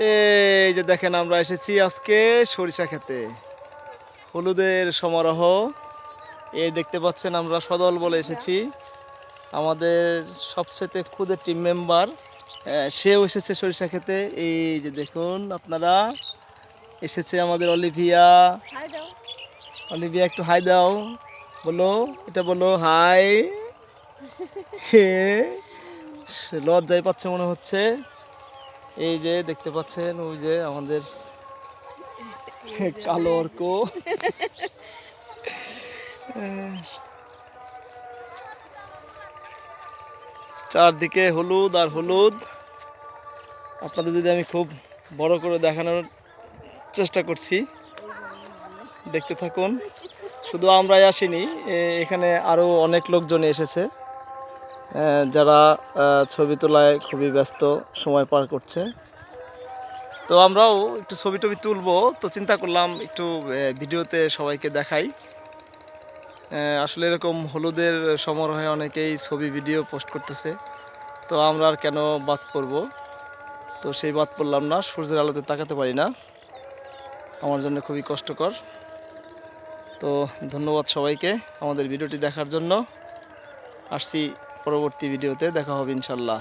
এই যে দেখেন আমরা এসেছি আজকে সরিষা খেতে, হলুদের সমারোহ। এই দেখতে পাচ্ছেন আমরা সদল বলে এসেছি, আমাদের সবচেয়ে ক্ষুদের টিম মেম্বার সেও এসেছে সরিষা খেতে। এই যে দেখুন আপনারা, এসেছে আমাদের অলিভিয়া। অলিভিয়া একটু হাই দাও, বলো, এটা বলো হাই। লজ্জায় পাচ্ছে মনে হচ্ছে। এই যে দেখতে পাচ্ছেন ওই যে আমাদের কালো অর্ক। চারদিকে হলুদ আর হলুদ। আপনাদের যদি আমি খুব বড় করে দেখানোর চেষ্টা করছি, দেখতে থাকুন। শুধু আমরাই আসিনি, এখানে আরও অনেক লোকজন এসেছে যারা ছবি তোলায় খুবই ব্যস্ত সময় পার করছে। তো আমরাও একটু ছবি টবি তুলবো, তো চিন্তা করলাম একটু ভিডিওতে সবাইকে দেখাই। আসলে এরকম হলুদের সমারোহে অনেকেই ছবি ভিডিও পোস্ট করতেছে, তো আমরা আর কেন বাদ পড়ব। তো সেই বাদ পড়লাম না, সূর্যের আলোতে তাকাতে পারি না, আমার জন্য খুবই কষ্টকর। তো ধন্যবাদ সবাইকে আমাদের ভিডিওটি দেখার জন্য। আসছি পরবর্তী ভিডিওতে, দেখা হবে ইনশাল্লাহ।